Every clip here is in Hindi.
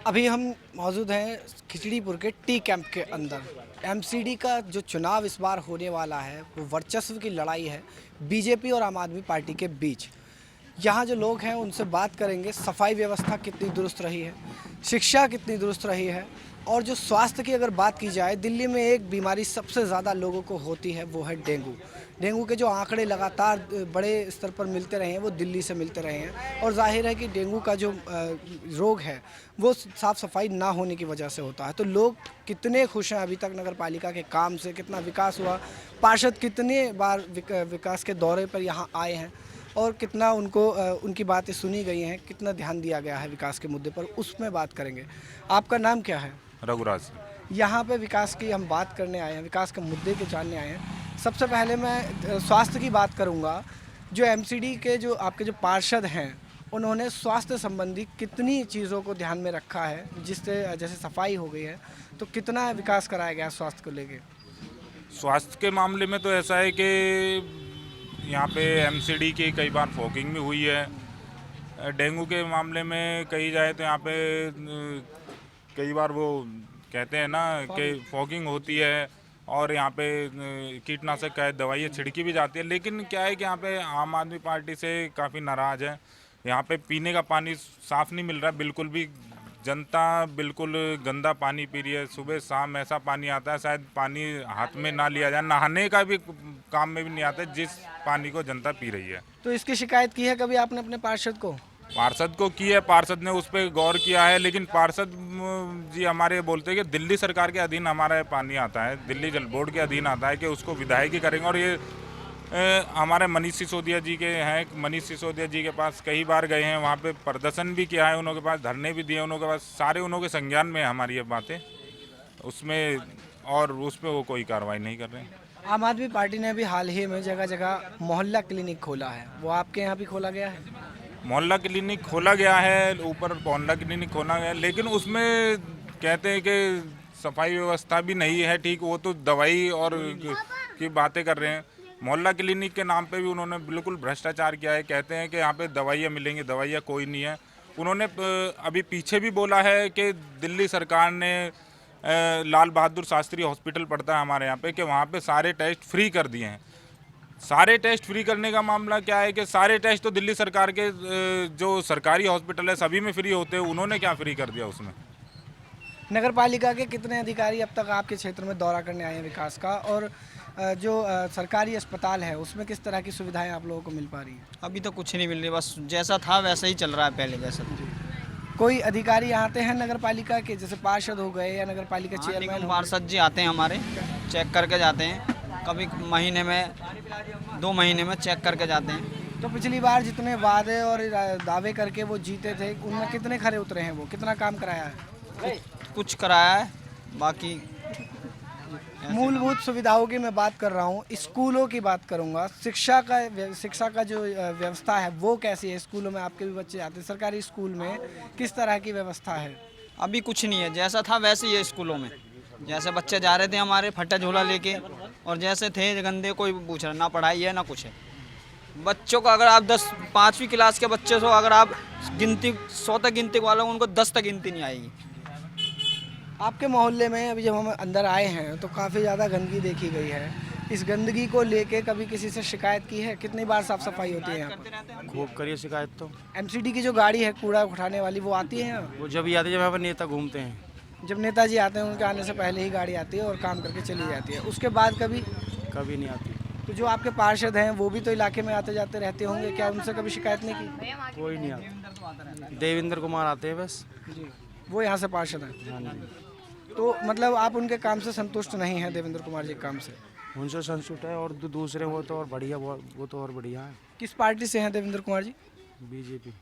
अभी हम मौजूद हैं खिचड़ीपुर के टी कैंप के अंदर। एमसीडी का जो चुनाव इस बार होने वाला है वो वर्चस्व की लड़ाई है बीजेपी और आम आदमी पार्टी के बीच। यहाँ जो लोग हैं उनसे बात करेंगे, सफाई व्यवस्था कितनी दुरुस्त रही है, शिक्षा कितनी दुरुस्त रही है, और जो स्वास्थ्य की अगर बात की जाए, दिल्ली में एक बीमारी सबसे ज़्यादा लोगों को होती है, वो है डेंगू। डेंगू के जो आंकड़े लगातार बड़े स्तर पर मिलते रहे हैं वो दिल्ली से मिलते रहे हैं, और जाहिर है कि डेंगू का जो रोग है वो साफ़ सफाई ना होने की वजह से होता है। तो लोग कितने खुश हैं अभी तक नगर पालिका के काम से, कितना विकास हुआ, पार्षद कितने बार विकास के दौरे पर यहाँ आए हैं और कितना उनको उनकी बातें सुनी गई हैं, कितना ध्यान दिया गया है विकास के मुद्दे पर, उसमें बात करेंगे। आपका नाम क्या है? रघुराज। यहाँ पे विकास की हम बात करने आए हैं, विकास के मुद्दे के जानने आए हैं। सबसे पहले मैं स्वास्थ्य की बात करूँगा। जो एमसीडी के जो आपके जो पार्षद हैं उन्होंने स्वास्थ्य संबंधी कितनी चीज़ों को ध्यान में रखा है, जिससे जैसे सफाई हो गई है, तो कितना विकास कराया गया स्वास्थ्य को लेके? स्वास्थ्य के मामले में तो ऐसा है कि यहाँ पे एमसीडी की कई बार फॉगिंग भी हुई है। डेंगू के मामले में कही जाए तो यहाँ पे कई बार वो कहते हैं ना कि फॉगिंग होती है और यहाँ पे कीटनाशक का दवाइयाँ छिड़की भी जाती है। लेकिन क्या है कि यहाँ पे आम आदमी पार्टी से काफ़ी नाराज़ है। यहाँ पे पीने का पानी साफ़ नहीं मिल रहा बिल्कुल भी। जनता बिल्कुल गंदा पानी पी रही है। सुबह शाम ऐसा पानी आता है शायद पानी हाथ में ना लिया जाए, नहाने का भी काम में भी नहीं आता जिस पानी को जनता पी रही है। तो इसकी शिकायत की है कभी आपने अपने पार्षद को? पार्षद को की है, पार्षद ने उस पर गौर किया है, लेकिन पार्षद जी हमारे बोलते हैं कि दिल्ली सरकार के अधीन हमारा पानी आता है, दिल्ली जल बोर्ड के अधीन आता है कि उसको विधायकी करेंगे। और ये हमारे मनीष सिसोदिया जी के हैं, मनीष सिसोदिया जी के पास कई बार गए हैं, वहाँ पे प्रदर्शन भी किया है, उन्होंने के पास धरने भी दिए, उन्होंने के पास सारे उन्होंने संज्ञान में हमारी ये बातें उसमें, और उस पर वो कोई कार्रवाई नहीं कर रहे हैं। आम आदमी पार्टी ने भी हाल ही में जगह जगह मोहल्ला क्लिनिक खोला है, वो आपके यहाँ भी खोला गया है? मोहल्ला क्लिनिक खोला गया है, ऊपर मोहल्ला क्लिनिक खोला गया है, लेकिन उसमें कहते हैं कि सफाई व्यवस्था भी नहीं है ठीक। वो तो दवाई और की बातें कर रहे हैं। मोहल्ला क्लिनिक के नाम पे भी उन्होंने बिल्कुल भ्रष्टाचार किया है। कहते हैं कि यहाँ पे दवाइयाँ मिलेंगी, दवाइयाँ कोई नहीं है। उन्होंने अभी पीछे भी बोला है कि दिल्ली सरकार ने लाल बहादुर शास्त्री हॉस्पिटल पड़ता है हमारे यहाँ पे, कि वहाँ पे सारे टेस्ट फ्री कर दिए हैं। सारे टेस्ट फ्री करने का मामला क्या है कि सारे टेस्ट तो दिल्ली सरकार के जो सरकारी हॉस्पिटल है सभी में फ्री होते हैं, उन्होंने क्या फ्री कर दिया उसमें? नगर पालिका के कितने अधिकारी अब तक आपके क्षेत्र में दौरा करने आए हैं विकास का, और जो सरकारी अस्पताल है उसमें किस तरह की सुविधाएं आप लोगों को मिल पा रही हैं? अभी तो कुछ नहीं मिल रही, बस जैसा था वैसा ही चल रहा है पहले जैसा। कोई अधिकारी आते हैं नगर पालिका के, जैसे पार्षद हो गए या नगर पालिका चेयरमैन? पार्षद जी आते हैं हमारे, चेक करके जाते हैं, कभी महीने में 2 महीने में चेक करके जाते हैं। तो पिछली बार जितने वादे और दावे करके वो जीते थे, उनमें कितने खरे उतरे हैं? वो कितना काम कराया है? कुछ कराया है, बाकी मूलभूत सुविधाओं की मैं बात कर रहा हूँ, स्कूलों की बात करूँगा, शिक्षा का जो व्यवस्था है वो कैसी है? स्कूलों में आपके भी बच्चे आते हैं, सरकारी स्कूल में किस तरह की व्यवस्था है? अभी कुछ नहीं है, जैसा था वैसे ही है। स्कूलों में जैसे बच्चे जा रहे थे हमारे फटा झोला लेके, और जैसे थे गंदे, कोई पूछ रहा ना पढ़ाई है ना कुछ है। बच्चों को अगर आप 5वीं क्लास के बच्चे हो, अगर आप गिनती 100 तक गिनती वालों उनको 10 तक गिनती नहीं आएगी। आपके मोहल्ले में अभी जब हम अंदर आए हैं तो काफ़ी ज़्यादा गंदगी देखी गई है। इस गंदगी को लेके कभी किसी से शिकायत की है? कितनी बार साफ सफाई होती है यहाँ पर? खूब करिए शिकायत तो। एमसीडी की जो गाड़ी है कूड़ा उठाने वाली, वो आती है यहाँ? वो जब आती है जब यहाँ पर नेता घूमते हैं। जब नेताजी आते हैं उनके आने से पहले ही गाड़ी आती है और काम करके चली जाती है, उसके बाद कभी नहीं आती। तो जो आपके पार्षद हैं वो भी तो इलाके में आते जाते रहते होंगे, क्या उनसे कभी शिकायत नहीं की? कोई नहीं आता। देवेंद्र कुमार आते हैं बस जी, वो यहाँ से पार्षद हैं। हाँ जी। तो मतलब आप उनके काम से संतुष्ट नहीं हैं, देवेंद्र कुमार जी के काम से? उनसे संतुष्ट है, और दूसरे वो तो और बढ़िया, वो तो और बढ़िया है। किस पार्टी से हैं देवेंद्र कुमार जी? बीजेपी।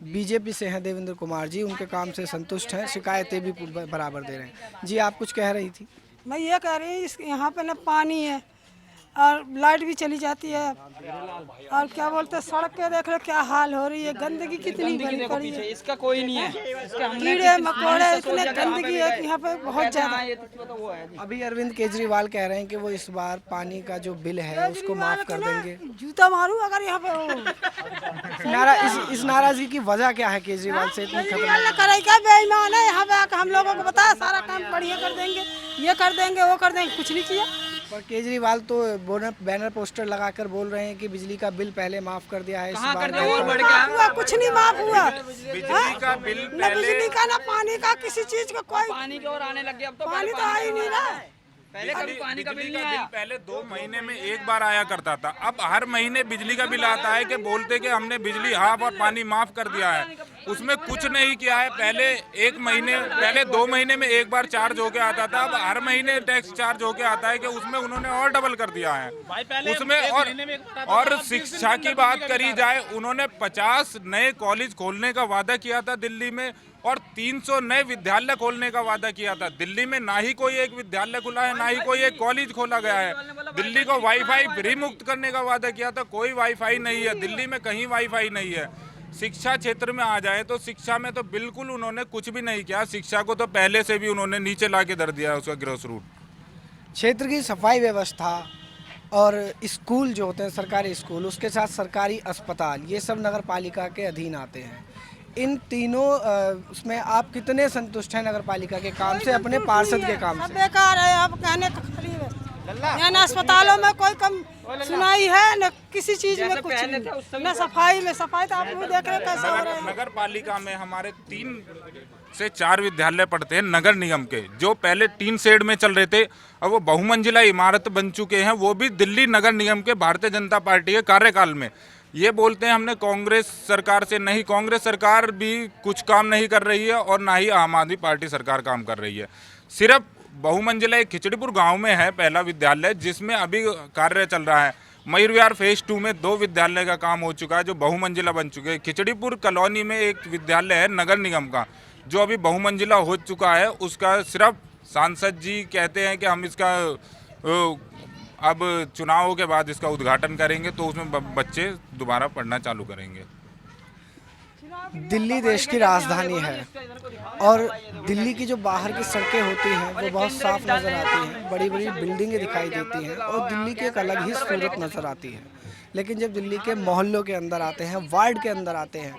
बीजेपी से हैं देवेंद्र कुमार जी, उनके काम से संतुष्ट हैं, शिकायतें भी बराबर दे रहे हैं। जी, आप कुछ कह रही थी? मैं ये कह रही हूँ, यहाँ पे ना पानी है, और लाइट भी चली जाती है। और क्या बोलते हैं, सड़क के देख लो क्या हाल हो रही है, गंदगी कितनी भरी देखो पड़ी पीछे है, इसका कोई नहीं है, इसके हमने कीड़े मकोड़े इतने गंदगी है कि यहाँ पे बहुत ज्यादा। वो है जी। अभी अरविंद केजरीवाल कह रहे हैं कि वो इस बार पानी का जो बिल है उसको माफ कर देंगे। जूता मारू अगर यहाँ पे वो इस नाराजगी की वजह क्या है केजरीवाल से इतनी केजरीवाल ने करे क्या, बेईमान है। यहाँ पे आकर हम लोगों को बताया सारा काम बढ़िया कर देंगे, ये कर देंगे वो कर देंगे, कुछ नहीं किया। पर केजरीवाल तो बैनर पोस्टर लगाकर बोल रहे हैं कि बिजली का बिल पहले माफ कर दिया है इस बार। और बढ़ गया हुआ कुछ नहीं माफ हुआ, बिजली का बिल न बिजली का न पानी का, किसी चीज का कोई पानी की ओर आने लग गया अब तो। पानी तो आ ही नहीं रहा। पहले कभी पानी का बिल बिजली नहीं का बिल आया। पहले 2 महीने में एक बार आया करता था, अब हर महीने बिजली का बिल आता है कि बोलते कि हमने बिजली हाफ और पानी माफ कर दिया है, उसमें कुछ नहीं किया है। पहले 2 महीने में एक बार चार्ज होके आता था, अब हर महीने टैक्स चार्ज होके आता है कि उसमें उन्होंने और डबल कर दिया है उसमें। और शिक्षा की बात करी जाए, उन्होंने 50 नए कॉलेज खोलने का वादा किया था दिल्ली में और 300 नए विद्यालय खोलने का वादा किया था। दिल्ली में ना ही कोई एक विद्यालय खुला है, ना ही कोई एक कॉलेज खोला गया है। दिल्ली को वाईफाई फ्री मुक्त करने का वादा किया था, कोई वाईफाई नहीं है दिल्ली में, कहीं वाईफाई नहीं है। शिक्षा क्षेत्र में आ जाए तो शिक्षा में तो बिल्कुल उन्होंने कुछ भी नहीं किया। शिक्षा को तो पहले से भी उन्होंने नीचे ला के धर दिया है, उसका ग्रॉस रूट। क्षेत्र की सफाई व्यवस्था और स्कूल जो होते हैं सरकारी स्कूल, उसके साथ सरकारी अस्पताल, ये सब नगर पालिका के अधीन आते हैं। इन तीनों उसमें आप कितने संतुष्ट हैं नगर पालिका के काम से, अपने पार्षद के काम सब से? बेकार है, अब कहने का खाली है। यहाँ न अस्पतालों में कोई कम सुनाई है, न किसी चीज में कुछ नहीं, न सफाई में। सफाई तो आप भी देख रहे हैं कैसा हो रहा है। नगर पालिका में हमारे 3 से 4 विद्यालय पढ़ते हैं नगर निगम के, जो पहले टीन शेड में चल रहे थे, अब वो बहुमंजिला इमारत बन चुके हैं, वो भी दिल्ली नगर निगम के भारतीय जनता पार्टी के कार्यकाल में। ये बोलते हैं हमने कांग्रेस सरकार से, नहीं, कांग्रेस सरकार भी कुछ काम नहीं कर रही है और ना ही आम आदमी पार्टी सरकार काम कर रही है। सिर्फ बहुमंजिला एक खिचड़ीपुर गांव में है पहला विद्यालय, जिसमें अभी कार्य चल रहा है। मयूर विहार फेज 2 में 2 विद्यालय का काम हो चुका है जो बहुमंजिला बन चुके हैं। खिचड़ीपुर कॉलोनी में एक विद्यालय है नगर निगम का, जो अभी बहुमंजिला हो चुका है। उसका सिर्फ सांसद जी कहते हैं कि हम इसका अब चुनाव के बाद इसका उद्घाटन करेंगे तो उसमें बच्चे दोबारा पढ़ना चालू करेंगे। दिल्ली देश की राजधानी है और दिल्ली की जो बाहर की सड़कें होती हैं वो बहुत साफ नज़र आती हैं, बड़ी बड़ी बिल्डिंगें दिखाई देती हैं और दिल्ली की एक अलग ही सूरत नज़र आती है। लेकिन जब दिल्ली के मोहल्लों के अंदर आते हैं, वार्ड के अंदर आते हैं,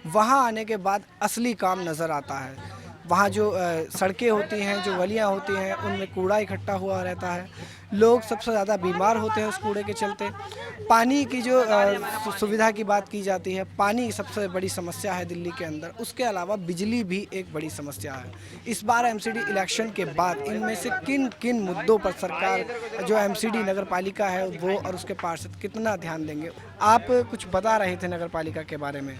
वहाँ आने के बाद असली काम नज़र आता है। वहाँ जो सड़कें होती हैं, जो गलियाँ होती हैं, उनमें कूड़ा इकट्ठा हुआ रहता है। लोग सबसे ज़्यादा बीमार होते हैं उस कूड़े के चलते। पानी की जो सुविधा की बात की जाती है, पानी सबसे बड़ी समस्या है दिल्ली के अंदर। उसके अलावा बिजली भी एक बड़ी समस्या है। इस बार एमसीडी इलेक्शन के बाद इनमें से किन किन मुद्दों पर सरकार, जो एमसीडी नगर पालिका है वो और उसके पार्षद कितना ध्यान देंगे? आप कुछ बता रहे थे नगर पालिका के बारे में।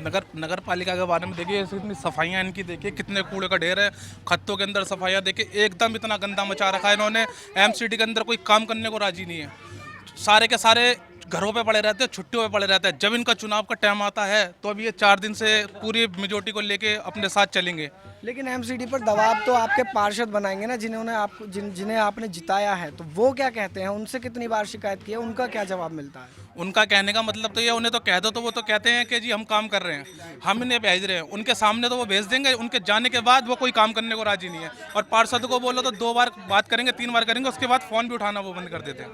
नगर पालिका के बारे में देखिए, इतनी सफाइयाँ इनकी देखिए, कितने कूड़े का ढेर है। खत्तों के अंदर सफाइयाँ देखिए, एकदम इतना गंदा मचा रखा है इन्होंने। एमसीडी के अंदर कोई काम करने को राजी नहीं है, सारे के सारे घरों पे पड़े रहते हैं, छुट्टियों पे पड़े रहते हैं। जब इनका चुनाव का टाइम आता है तो अब ये 4 दिन से पूरी मेजोरिटी को लेके अपने साथ चलेंगे। लेकिन एमसीडी पर दबाव तो आपके पार्षद बनाएंगे ना, जिन्हें आपने जिताया है, तो वो क्या कहते हैं? उनसे कितनी बार शिकायत की है, उनका क्या जवाब मिलता है? उनका कहने का मतलब तो ये, उन्हें तो कह दो तो वो तो कहते हैं कि जी हम काम कर रहे हैं, हम इन्हें भेज रहे हैं। उनके सामने तो वो भेज देंगे, उनके जाने के बाद वो कोई काम करने को राजी नहीं है। और पार्षद को बोलो तो 2 बार बात करेंगे, 3 बार करेंगे, उसके बाद फ़ोन भी उठाना वो बंद कर देते हैं।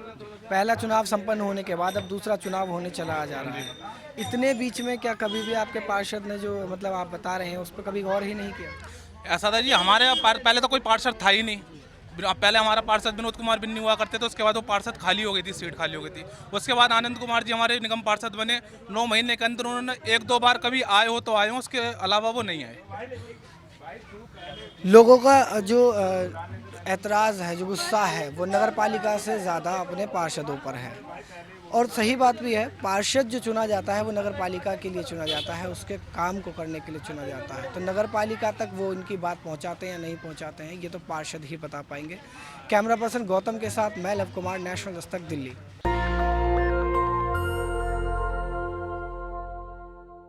पहला चुनाव संपन्न होने के बाद अब दूसरा चुनाव होने चला जा रहा है। इतने बीच में क्या कभी भी आपके पार्षद ने जो मतलब आप बता रहे हैं उस पर कभी गौर ही नहीं किया? ऐसा था जी, हमारे पहले तो कोई पार्षद था ही नहीं। पहले हमारा पार्षद विनोद कुमार बिन्नी हुआ करते थे, उसके बाद वो पार्षद खाली हो गई थी, सीट खाली हो गई थी। उसके बाद आनंद कुमार जी हमारे निगम पार्षद बने। 9 महीने के अंदर उन्होंने 1-2 बार कभी आए हो तो आए हो, उसके अलावा वो नहीं आए। लोगों का जो ऐतराज़ है, जो गुस्सा है, वो नगर पालिका से ज़्यादा अपने पार्षदों पर है। और सही बात भी है, पार्षद जो चुना जाता है वो नगर पालिका के लिए चुना जाता है, उसके काम को करने के लिए चुना जाता है। तो नगर पालिका तक वो इनकी बात पहुंचाते हैं या नहीं पहुंचाते हैं, ये तो पार्षद ही बता पाएंगे। कैमरा पर्सन गौतम के साथ मैं लव कुमार, नेशनल दस्तक, दिल्ली।